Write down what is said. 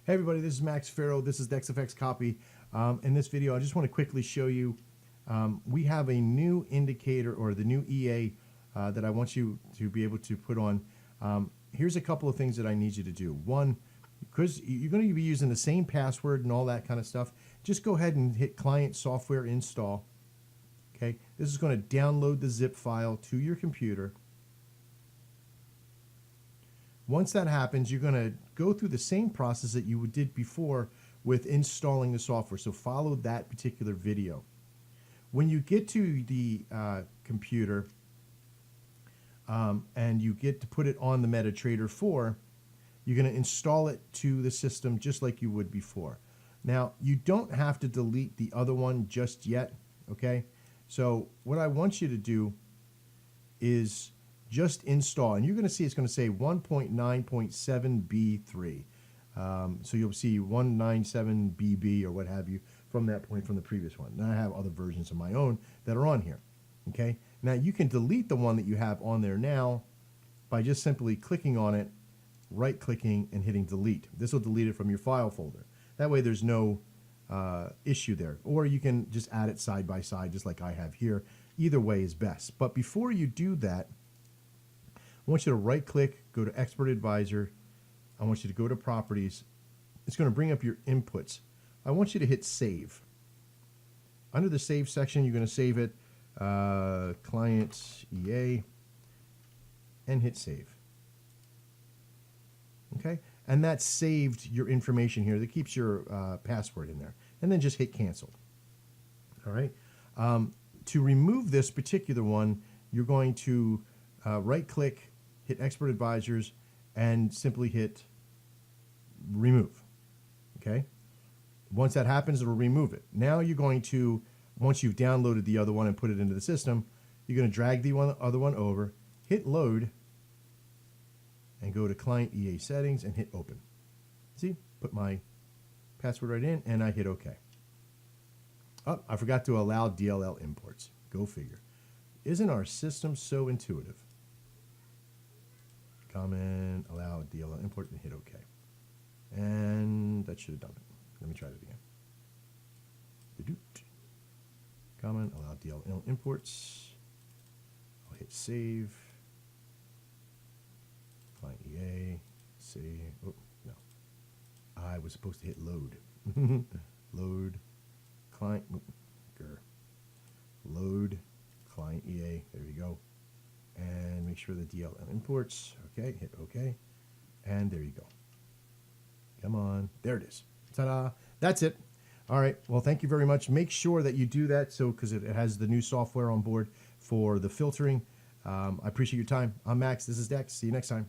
Hey everybody, this is Max Farrow. This is DexFX Copy. In this video, I just want to quickly show you, we have a new indicator, or the new EA that I want you to be able to put on. Here's a couple of things that I need you to do. One, because you're going to be using the same password and all that kind of stuff, just go ahead and hit Client Software Install. Okay, this is going to download the zip file to your computer. Once that happens, you're going to go through the same process that you did before with installing the software. So follow that particular video. When you get to the computer and you get to put it on the MetaTrader 4, you're going to install it to the system just like you would before. Now, you don't have to delete the other one just yet, okay? So what I want you to do is just install, and you're going to see it's going to say 1.9.7b3. So you'll see 197bb or what have you from that point from the previous one. Now I have other versions of my own that are on here. Okay. Now you can delete the one that you have on there now by just simply clicking on it, right clicking and hitting delete. This will delete it from your file folder. That way there's no issue there. Or you can just add it side by side just like I have here. Either way is best. But before you do that, I want you to right click, go to Expert Advisor. I want you to go to Properties. It's going to bring up your inputs. I want you to hit Save. Under the Save section, you're going to save it, Client EA, and hit Save. Okay? And that saved your information here. That keeps your password in there. And then just hit Cancel. All right? To remove this particular one, you're going to right click, hit Expert Advisors, and simply hit Remove. Okay? Once that happens, it'll remove it. Now you're going to, once you've downloaded the other one and put it into the system, you're going to drag the other one over, hit Load, and go to Client EA Settings and hit Open. See? Put my password right in, and I hit OK. Oh, I forgot to allow DLL imports. Go figure. Isn't our system so intuitive? Comment, allow DLL import, and hit OK. And that should have done it. Let me try that again. Comment, allow DLL imports. I'll hit save. Client EA, save. Oh, no. I was supposed to hit load. Load, client, load, client EA. There you go. And make sure the DLL imports. Okay, hit OK. And there you go. Come on. There it is. Ta-da. That's it. All right. Well, thank you very much. Make sure that you do that because it has the new software on board for the filtering. I appreciate your time. I'm Max. This is Dex. See you next time.